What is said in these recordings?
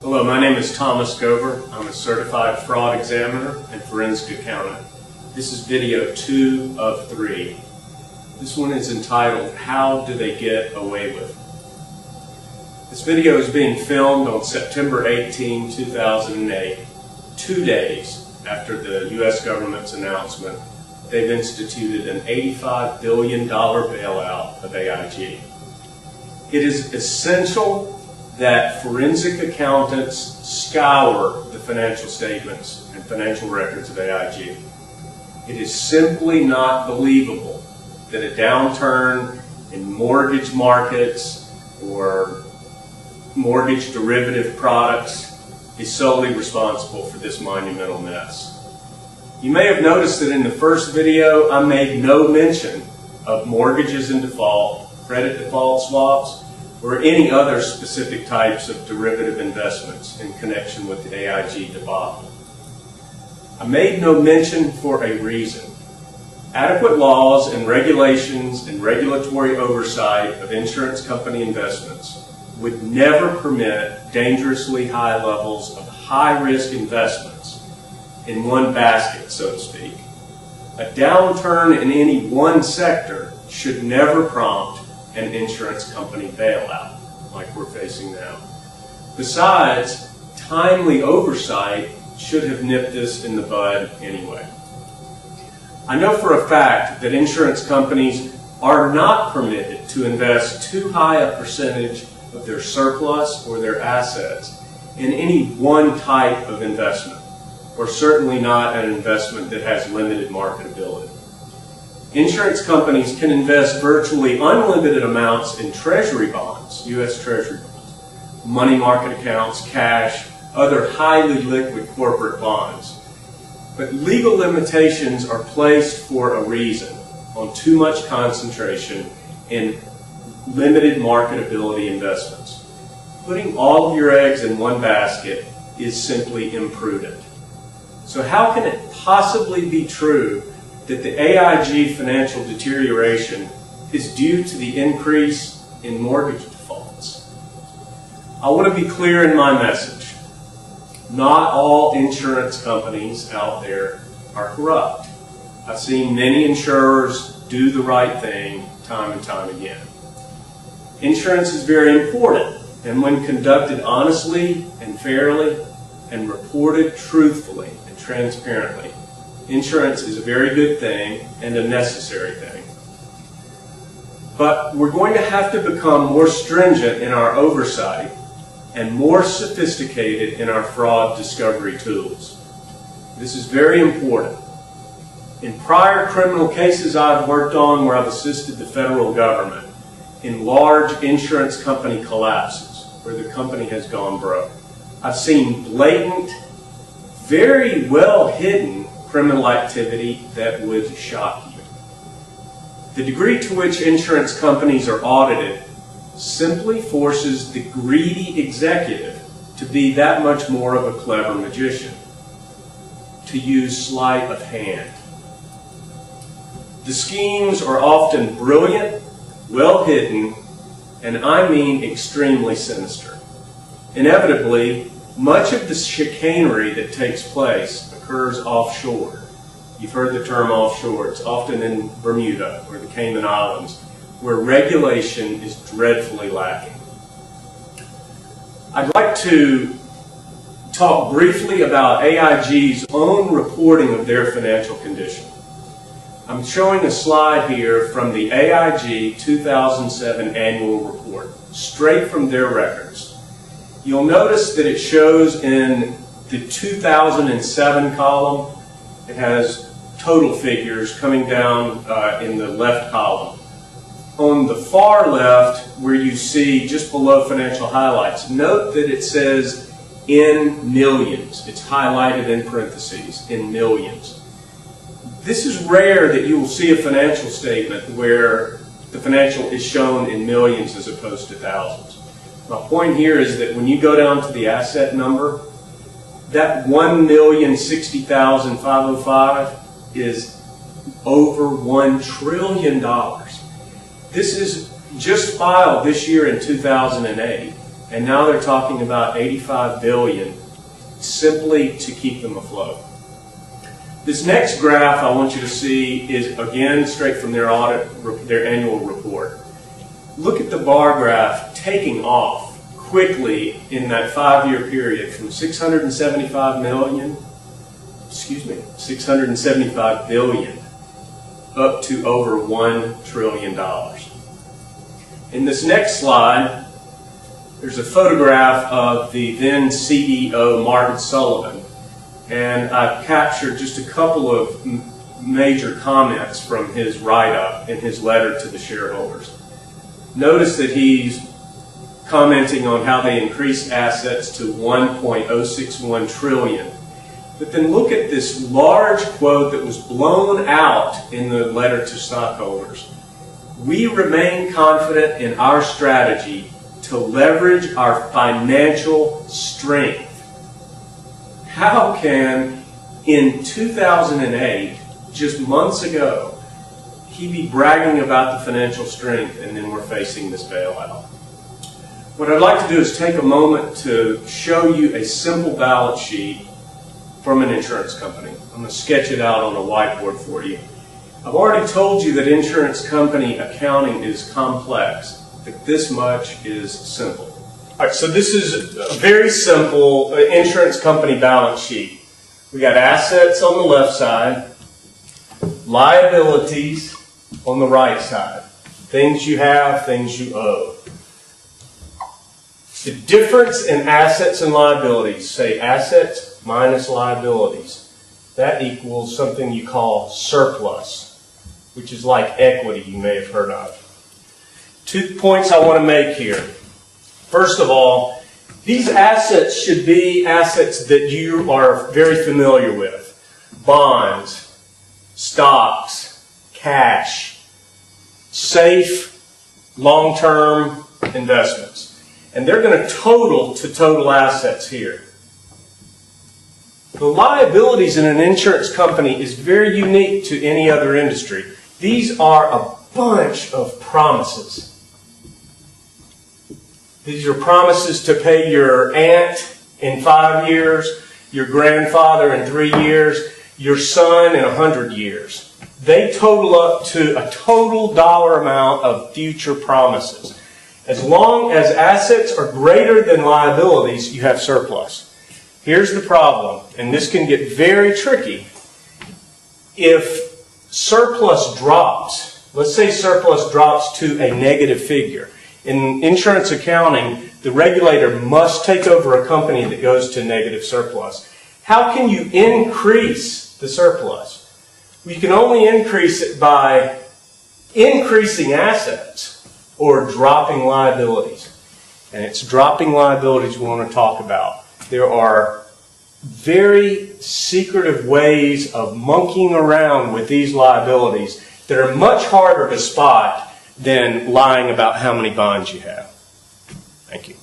Hello, my name is Thomas Gober. I'm a certified fraud examiner and forensic accountant. This is video 2 of 3. This one is entitled, How Do They Get Away With It? This video is being filmed on September 18, 2008, 2 days after the U.S. government's announcement they've instituted an $85 billion bailout of AIG. It is essential that forensic accountants scour the financial statements and financial records of AIG. It is simply not believable that a downturn in mortgage markets or mortgage derivative products is solely responsible for this monumental mess. You may have noticed that in the first video I made no mention of mortgages in default, credit default swaps, or any other specific types of derivative investments in connection with the AIG debacle. I made no mention for a reason. Adequate laws and regulations and regulatory oversight of insurance company investments would never permit dangerously high levels of high-risk investments in one basket, so to speak. A downturn in any one sector should never prompt an insurance company bailout like we're facing now. Besides, timely oversight should have nipped this in the bud anyway. I know for a fact that insurance companies are not permitted to invest too high a percentage of their surplus or their assets in any one type of investment, or certainly not an investment that has limited marketability. Insurance companies can invest virtually unlimited amounts in treasury bonds, U.S. treasury bonds, money market accounts, cash, other highly liquid corporate bonds. But legal limitations are placed for a reason on too much concentration in limited marketability investments. Putting all of your eggs in one basket is simply imprudent. So how can it possibly be true that the AIG financial deterioration is due to the increase in mortgage defaults? I want to be clear in my message. Not all insurance companies out there are corrupt. I've seen many insurers do the right thing time and time again. Insurance is very important, and when conducted honestly and fairly and reported truthfully and transparently, insurance is a very good thing and a necessary thing. But we're going to have to become more stringent in our oversight and more sophisticated in our fraud discovery tools. This is very important. In prior criminal cases I've worked on where I've assisted the federal government in large insurance company collapses where the company has gone broke, I've seen blatant, very well hidden criminal activity that would shock you. The degree to which insurance companies are audited simply forces the greedy executive to be that much more of a clever magician, to use sleight of hand. The schemes are often brilliant, well hidden, and I mean extremely sinister. Inevitably, much of the chicanery that takes place occurs offshore. You've heard the term offshore. It's often in Bermuda or the Cayman Islands, where regulation is dreadfully lacking. I'd like to talk briefly about AIG's own reporting of their financial condition. I'm showing a slide here from the AIG 2007 annual report, straight from their records. You'll notice that it shows in the 2007 column, it has total figures coming down in the left column. On the far left, where you see just below financial highlights, note that it says in millions. It's highlighted in parentheses, in millions. This is rare that you will see a financial statement where the financial is shown in millions as opposed to thousands. My point here is that when you go down to the asset number, that $1,060,505 is over $1 trillion. This is just filed this year in 2008. and now they're talking about $85 billion simply to keep them afloat. This next graph I want you to see is again straight from their annual report. Look at the bar graph taking off quickly in that 5-year period from 675 billion up to over $1 trillion. In this next slide, there's a photograph of the then CEO, Martin Sullivan, and I've captured just a couple of major comments from his write-up in his letter to the shareholders. Notice that he's commenting on how they increased assets to $1.061 trillion. But then look at this large quote that was blown out in the letter to stockholders. We remain confident in our strategy to leverage our financial strength. How can, in 2008, just months ago, he be bragging about the financial strength and then we're facing this bailout? What I'd like to do is take a moment to show you a simple balance sheet from an insurance company. I'm going to sketch it out on a whiteboard for you. I've already told you that insurance company accounting is complex, but this much is simple. All right, so this is a very simple insurance company balance sheet. We got assets on the left side, liabilities on the right side. Things you have, things you owe. The difference in assets and liabilities, say assets minus liabilities, that equals something you call surplus, which is like equity you may have heard of. 2 points I want to make here. First of all, these assets should be assets that you are very familiar with. Bonds, stocks, cash, safe, long-term investments. And they're going to total to total assets here. The liabilities in an insurance company is very unique to any other industry. These are a bunch of promises. These are promises to pay your aunt in 5 years, your grandfather in 3 years, your son in 100 years. They total up to a total dollar amount of future promises. As long as assets are greater than liabilities, you have surplus. Here's the problem, and this can get very tricky. If surplus drops, let's say surplus drops to a negative figure. In insurance accounting, the regulator must take over a company that goes to negative surplus. How can you increase the surplus? Well, you can only increase it by increasing assets or dropping liabilities. And it's dropping liabilities we want to talk about. There are very secretive ways of monkeying around with these liabilities that are much harder to spot than lying about how many bonds you have. Thank you.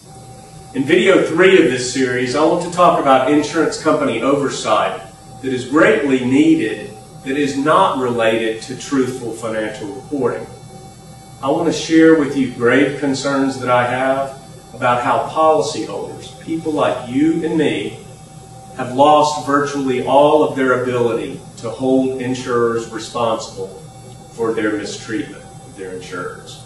In video 3 of this series, I want to talk about insurance company oversight that is greatly needed, that is not related to truthful financial reporting. I want to share with you grave concerns that I have about how policyholders, people like you and me, have lost virtually all of their ability to hold insurers responsible for their mistreatment of their insurers.